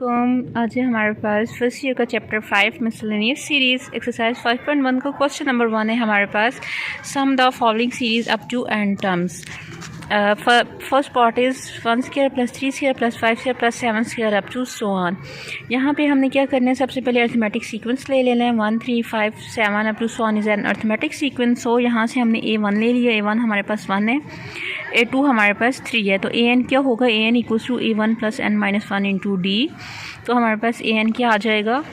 वालेकुम। आज है हमारे पास फर्स्ट ईयर का चैप्टर 5 मिसलेनियस सीरीज़ एक्सरसाइज 5.1 का क्वेश्चन नंबर 1 है हमारे पास। Sum the following series up to n terms. First part is 1 square plus 3 square plus 5 square plus 7 square up to so on. यहाँ पे हमने क्या करना है, सबसे पहले अर्थमेटिक सीक्वेंस ले लेना है। 1 3 5 7 up to so on is an arithmetic sequence. So यहाँ से हमने a1 ले लिया, a1 हमारे पास 1 है, a2 हमारे पास 3 है। तो an क्या होगा, an equals to a1 plus n minus 1 into D. तो हमारे पास an क्या आ जाएगा,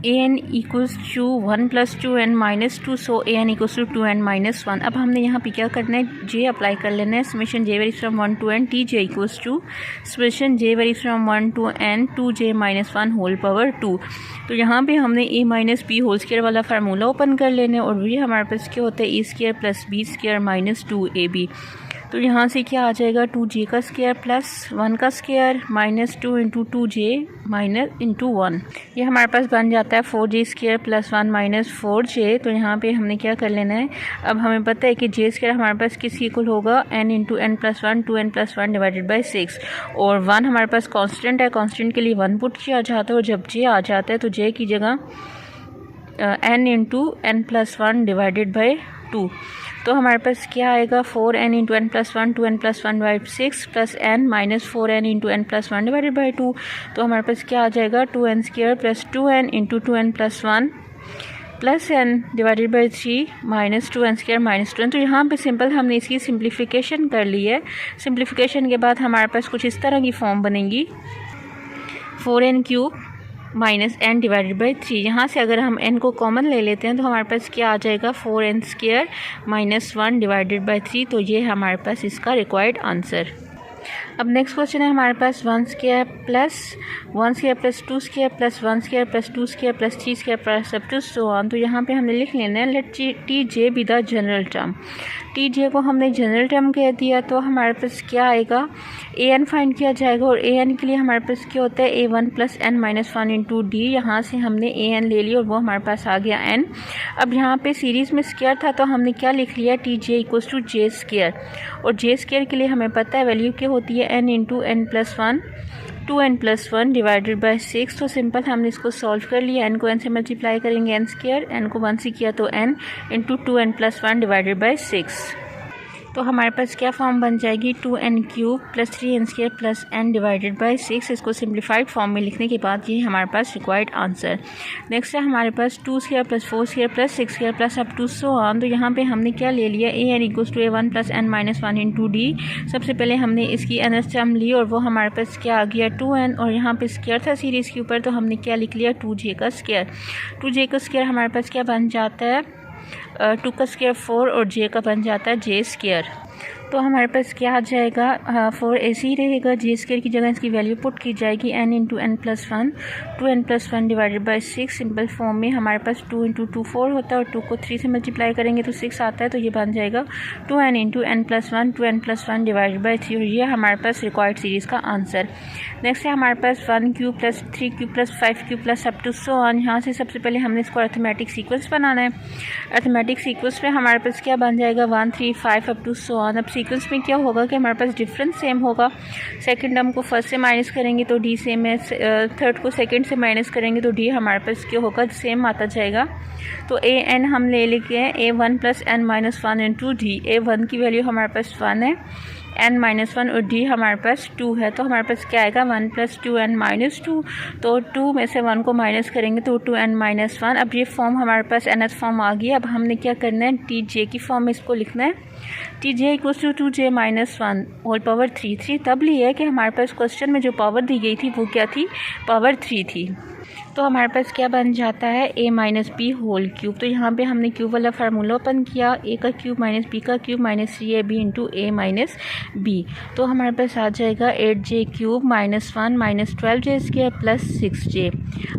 an equals to 1 plus 2n minus 2। So an equals to 2n minus 1। अब हमने यहाँ पे क्या करना है, j अप्लाई कर लेना है। Summation j varies from 1 to n T j equals to summation j varies from 1 to n 2j minus 1 whole power 2। तो यहाँ पे हमने a minus B whole square वाला फार्मूला ओपन कर लेना है, और ये हमारे पास क्या होता है, a square plus b square minus 2ab। तो यहाँ से क्या आ जाएगा, 2j का स्क्वायर प्लस 1 का square minus 2 into 2j minus into 1। ये हमारे पास बन जाता है 4j square plus 1 minus 4j। तो यहाँ पे हमने क्या कर लेना है, अब हमें पता है कि j स्क्वायर हमारे पास किसके इक्वल होगा, n into n plus 1 2n plus 1 divided by 6। और 1 हमारे पास कांस्टेंट है, कांस्टेंट के लिए 1 पुट किया जाता है, और जब j आ जाता है तो j की जगह n into n plus 1 divided by 2। तो हमारे पास क्या आएगा, 4n into n plus 1 2n plus 1 by 6 plus n minus 4n into n plus 1 divided by 2। तो हमारे पास क्या आ जाएगा, 2n square plus 2n into 2n plus 1 plus n divided by 3 minus 2n square minus 2n। तो यहाँ पे simple हमने इसकी सिंप्लीफिकेशन कर ली है। सिंप्लीफिकेशन के बाद हमारे पास कुछ इस तरह की फॉर्म बनेगी, 4n cube minus n divided by 3। यहाँ से अगर हम n को कॉमन ले लेते हैं तो हमारे पास क्या आ जाएगा, 4n square minus 1 divided by 3। तो ये हमारे पास इसका रिक्वायर्ड आंसर। अब नेक्स्ट क्वेश्चन है हमारे पास 1 square plus 1 square plus 2 square plus 1 square plus 2 square plus 3 square plus up to so on. तो यहाँ पे हमने लिख लेना है, let T J be the general term. T J को हमने जनरल टर्म कह दिया, तो हमारे पास क्या आएगा, ए एन फाइंड किया जाएगा, और ए एन के लिए हमारे पास क्या होता है, a1 plus n minus 1 into D. यहाँ से हमने ए एन ले लिया और वो हमारे पास आ गया n। अब यहाँ पे सीरीज़ में स्क्वायर था तो हमने क्या लिख लिया, T J equals to J square, और जे स्क्वायर के लिए हमें पता है वैल्यू क्या होती है, n into n plus 1 2n plus 1 divided by 6। तो सिंपल हमने इसको सॉल्व कर लिया, n को n से मल्टीप्लाई करेंगे n स्क्वायर, n को 1 से किया तो n into 2n plus 1 divided by 6। तो हमारे पास क्या फॉर्म बन जाएगी, 2n cube plus 3n square plus n divided by 6। इसको सिंप्लीफाइड फॉर्म में लिखने के बाद ये हमारे पास रिक्वायर्ड आंसर। नेक्स्ट है हमारे पास 2 square plus 4 square plus 6 square plus up to so on. तो यहाँ पे हमने क्या ले लिया, a n equals to a1 plus n minus 1 into D. सबसे पहले हमने इसकी nth टर्म ली और वो हमारे पास क्या आ गया, 2n, और यहाँ पे स्क्वायर था सीरीज़ के ऊपर तो हमने क्या लिख लिया, 2j का स्क्वायर। 2j का स्क्वायर हमारे पास क्या बन जाता है, 2 का स्क्वायर 4 और j का बन जाता है j स्क्वायर। तो हमारे पास क्या आ जाएगा, 4 ऐसे ही रहेगा, जे स्क्वायर की जगह इसकी वैल्यू पुट की जाएगी, n into n plus 1 2n plus 1 divided by 6। Simple form में हमारे पास 2 इंटू 2 4 होता है, और 2 को 3 से मल्टीप्लाई करेंगे तो 6 आता है। तो ये बन जाएगा 2n into n plus 1 2n plus 1 divided by 3, और ये हमारे पास रिक्वायर्ड सीरीज़ का आंसर। नेक्स्ट है हमारे पास 1 cube plus 3 cube plus 5 cube plus up to so on. यहाँ से सबसे पहले हमने इसको अर्थमेटिक सीक्वेंस बनाना है। अर्थमेटिक सीक्वेंस में हमारे पास क्या बन जाएगा, 1 3 5 अप टू सो ऑन। अब सीक्वेंस में क्या होगा कि हमारे पास डिफरेंस सेम होगा, सेकंड टर्म को फर्स्ट से माइनस करेंगे तो डी सेम है, थर्ड को सेकंड से माइनस करेंगे तो डी हमारे पास क्या होगा, सेम आता जाएगा। तो ए एन हम ले लेके हैं, a1 plus n minus 1 into D. a1 की वैल्यू हमारे पास 1 है, n माइनस 1 और d हमारे पास 2 है। तो हमारे पास क्या आएगा, 1 प्लस 2n माइनस 2। तो 2 में से 1 को माइनस करेंगे तो 2n माइनस 1। अब ये फॉर्म हमारे पास nth फॉर्म आ गई। अब हमने क्या करना है, टी जे की फॉर्म में इसको लिखना है, T J equals to 2j minus 1 whole power 3 तब ली है कि हमारे पास क्वेश्चन में जो पावर दी गई थी वो क्या थी, पावर 3 थी। तो हमारे पास क्या बन जाता है, a minus B whole cube. तो यहाँ पे हमने क्यूब वाला फार्मूला ओपन किया, a का क्यूब माइनस b का cube minus 3ab into a minus b। तो हमारे पास आ जाएगा 8j cube minus 1 minus 12j square plus 6j।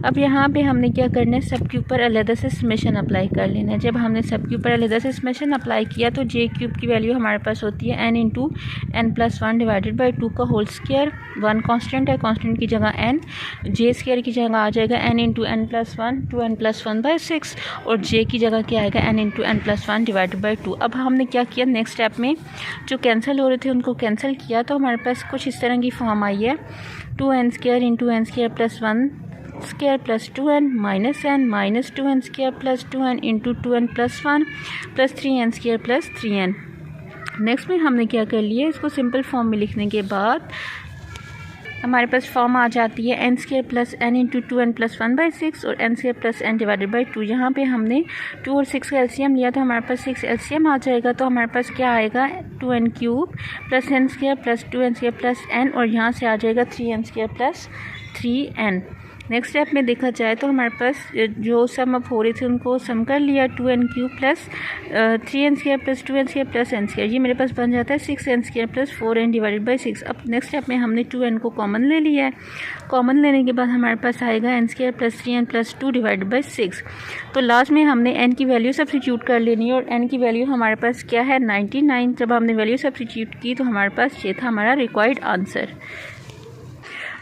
अब यहाँ पे हमने क्या करना है, सब के ऊपर अलग से समेशन अप्लाई कर लेना है। जब हमने सब के ऊपर अलग से समेशन अप्लाई किया तो j क्यूब की वैल्यू हमारे पास होती है n into n plus 1 divided by 2 का होल स्क्वायर। 1 कांस्टेंट है, कांस्टेंट की जगह n, j स्क्वायर की जगह आ जाएगा n into N plus one, 2n+1/6, और j की जगह क्या आएगा n into n+1 divided by 2। अब हमने क्या किया, नेक्स्ट स्टेप में जो कैंसिल हो रहे थे उनको कैंसिल किया, तो हमारे पास कुछ इस तरह की फॉर्म आई है, 2n² into n² plus 1² plus 2n minus n minus 2n² plus 2n into 2n plus 1 plus 3n² plus 3n। Next में हमने क्या कर लिया, इसको सिंपल फॉर्म में लिखने के बाद हमारे पास फॉर्म आ जाती है n² plus n into 2n+1/6 और n² plus n divided by 2। यहाँ पे हमने 2 और 6 का एलसीएम लिया तो हमारे पास 6 एलसीएम आ जाएगा, तो हमारे पास क्या आएगा 2n³ plus n² plus 2n² plus n, और यहाँ से आ जाएगा 3n² plus 3n। Next step में देखा जाए तो हमारे पास जो सम अप हो रहे थे उनको सम कर लिया, 2n³ plus 3n² plus 2n² plus n², ये मेरे पास बन जाता है 6n² plus 4n divided by 6। अब नेक्स्ट स्टेप में हमने 2n को कॉमन ले लिया है, कॉमन लेने के बाद हमारे पास आएगा n² plus 3n plus 2 divided by 6। तो लास्ट में हमने n की वैल्यू सब्स्टिट्यूट कर लेनी है, और n की वैल्यू हमारे पास क्या है 99। जब हमने वैल्यू सब्स्टिट्यूट की तो हमारे पास ये था हमारा रिक्वायर्ड आंसर।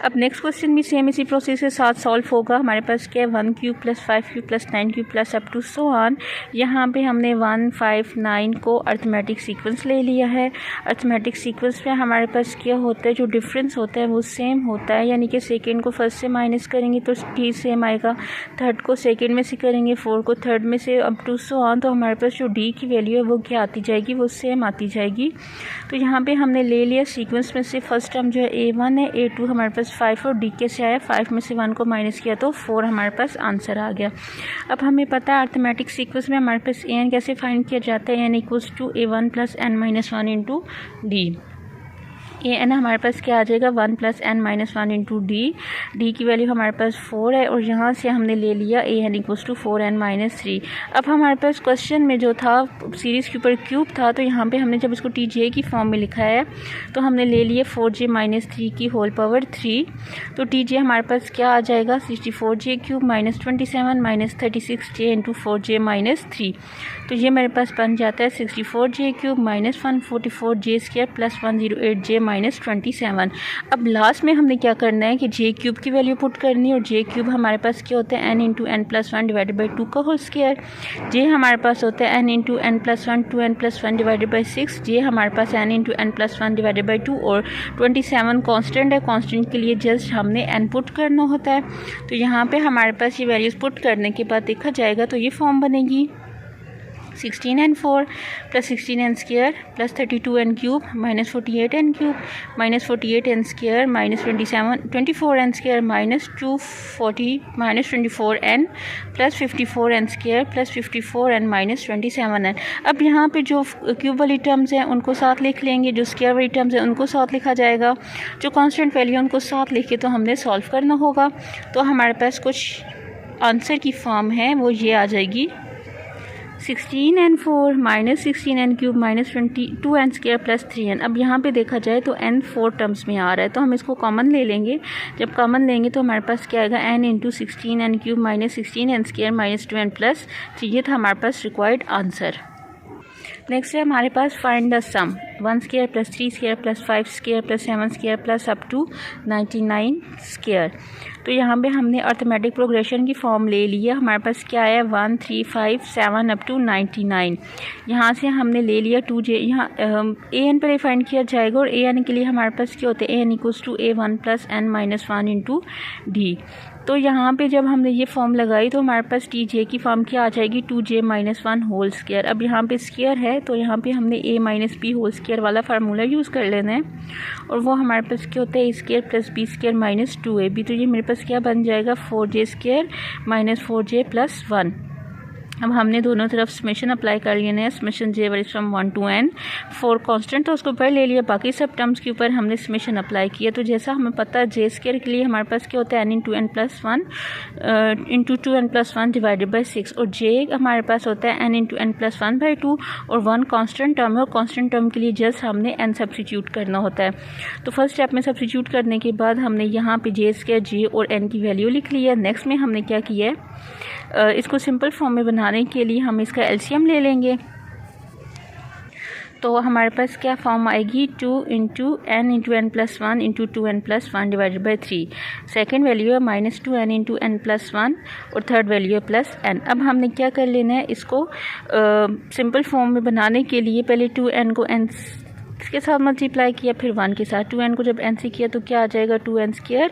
अब नेक्स्ट क्वेश्चन भी सेम इसी प्रोसेस के साथ सॉल्व होगा। हमारे पास क्या है 1³ plus 5³ plus 9³ plus up to so on. यहाँ पे हमने 1, 5, 9 को अर्थमेटिक सीक्वेंस ले लिया है। अर्थमेटिक सीक्वेंस में हमारे पास क्या होता है, जो डिफरेंस होता है वो सेम होता है, यानी कि सेकेंड को फर्स्ट से माइनस करेंगे तो डी सेम आएगा, थर्ड को सेकेंड में से करेंगे, फोर्थ को थर्ड में से, अप टू सो ऑन। तो हमारे पास जो डी की वैल्यू है वो क्या आती जाएगी, वो सेम आती जाएगी। तो यहाँ पे हमने ले लिया सीक्वेंस में से फर्स्ट टर्म जो है A1 है, A2 हमारे पास 5 और डी के से आया, 5 में से 1 को माइनस किया तो 4 हमारे पास आंसर आ गया। अब हमें पता है अर्थमेटिक सीक्वेंस में हमारे पास an कैसे फाइंड किया जाता है, n equals to A1 plus n minus 1 into D. an हमारे पास क्या आ जाएगा 1 plus n minus 1 into D. D की वैल्यू हमारे पास 4 है, और यहाँ से हमने ले लिया an equals to 4n minus 3। अब हमारे पास क्वेश्चन में जो था सीरीज़ के ऊपर क्यूब था, तो यहाँ पे हमने जब इसको tj की फॉर्म में लिखा है तो हमने ले लिया 4j माइनस 3 की होल पावर 3। तो tj हमारे पास क्या आ जाएगा 64j³ minus 27 minus 36j into 4j minus 3। तो ये मेरे पास बन जाता है 64j³ minus 144j² plus 108j minus 27। अब लास्ट में हमने क्या करना है कि j³ की वैल्यू पुट करनी है, और j³ हमारे पास क्या होता है n into N plus 1 divided by 2 का होल स्क्वायर। j हमारे पास होता है n into N plus 1 2n plus 1 divided by 6। j हमारे पास n into N plus 1 divided by 2, और 27 कांस्टेंट है, कांस्टेंट के लिए जस्ट हमने n पुट करना होता है। तो यहाँ पे हमारे पास ये वैल्यूज़ पुट करने के बाद देखा जाएगा तो ये फॉर्म बनेगी 16n4 plus 16n² plus 32n³ minus 48n³ minus 48n² minus 24n² minus 240 minus 24n plus 54n² plus 54n minus 27n। अब यहाँ पे जो क्यूब वाली टर्म्स हैं उनको साथ लिख लेंगे, जो स्क्वायर वाली टर्म्स हैं उनको साथ लिखा जाएगा, जो कांस्टेंट वैल्यू उनको साथ लिख के तो हमने सॉल्व करना होगा। तो हमारे पास कुछ आंसर की फॉर्म है वो ये आ जाएगी 16n4 minus 16n³ minus 22n² plus 3n। अब यहाँ पे देखा जाए तो n 4 टर्म्स में आ रहा है, तो हम इसको कॉमन ले लेंगे। जब कॉमन लेंगे तो हमारे पास क्या आएगा n into 16n³ minus 16n² minus 2n plus 3। ये था हमारे पास रिक्वायर्ड आंसर। नेक्स्ट है हमारे पास find the sum 1² plus 3² plus 5² plus 7² plus up to 99²। तो यहाँ पे हमने अर्थमेटिक प्रोग्रेशन की फॉर्म ले ली है। हमारे पास क्या है 1, 3, 5, 7 अप टू 99। यहाँ से हमने ले लिया 2j, यहाँ an पर फाइंड किया जाएगा, और an के लिए हमारे पास क्या होते हैं an equals to a1 plus n minus 1 into D. तो यहाँ पे जब हमने ये फॉर्म लगाई तो हमारे पास tj की फॉर्म क्या आ जाएगी 2j माइनस 1 होल स्क्वायर। अब यहाँ पे स्क्वायर है तो यहाँ पे हमने a minus B whole square वाला फार्मूला यूज़ कर लेना है, और वो हमारे पास क्या होता है a² plus b² minus 2ab। तो ये मेरे पास क्या बन जाएगा 4j² माइनस 4j प्लस 1। अब हमने दोनों तरफ समेशन अप्लाई कर लेना है। Summation j values from 1 to n। 4 constant तो उसको ऊपर ले लिया, बाकी सब टर्म्स के ऊपर हमने समेशन अप्लाई किया। तो जैसा हमें पता है j² के लिए हमारे पास क्या होता है n into N plus 1 into 2n plus 1 divided by 6, और j हमारे पास होता है n into N plus 1 by 2, और 1 कांस्टेंट टर्म है, और कांस्टेंट टर्म के लिए जस्ट हमने n सब्स्टिट्यूट करना होता है। तो फर्स्ट स्टेप में सब्स्टिट्यूट करने के बाद हमने यहाँ पे j² और n की वैल्यू लिख ली है। नेक्स्ट में हमने क्या किया है, इसको सिंपल फॉर्म में बनाने के लिए हम इसका एलसीएम ले लेंगे। तो हमारे पास क्या फॉर्म आएगी 2 into n plus 1 into 2n plus 1 divided by 3। Second value है -2n इंटू n प्लस 1 और थर्ड वैल्यू है प्लस n। अब हमने क्या कर लेना है, इसको सिंपल फॉर्म में बनाने के लिए पहले 2n को n के साथ मल्टीप्लाई किया, फिर 1 के साथ। 2n को जब n से किया तो क्या आ जाएगा 2n स्क्वायर,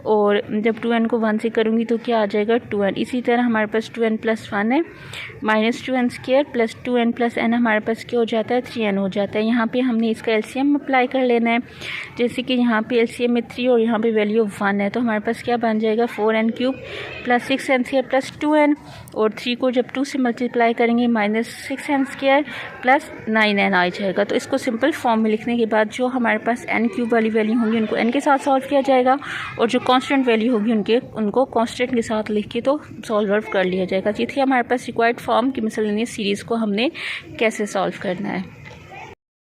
और जब 2n को 1 से करूँगी तो क्या आ जाएगा 2n। इसी तरह हमारे पास 2n प्लस 1 है, -2n square plus 2n plus n हमारे पास क्या हो जाता है 3n हो जाता है। यहाँ पे हमने इसका एलसीएम अप्लाई कर लेना है, जैसे कि यहाँ पे एलसीएम में 3 और यहाँ पे वैल्यू 1 है, तो हमारे पास क्या बन जाएगा 4n cube plus 6n square plus 2n, और 3 को जब 2 से मल्टीप्लाई करेंगे -6n स्क्वायर प्लस 9n आ जाएगा। तो इसको सिंपल फॉर्म में लिखने के बाद जो हमारे पास n क्यूब वाली वैल्यू होंगी उनको n के साथ सॉल्व किया जाएगा, और जो कांस्टेंट वैल्यू होगी उनको कांस्टेंट के साथ लिख के तो सॉल्व कर लिया जाएगा। ये थी हमारे पास रिक्वायर्ड फॉर्म कि मिसलेनियस सीरीज़ को हमने कैसे सॉल्व करना है।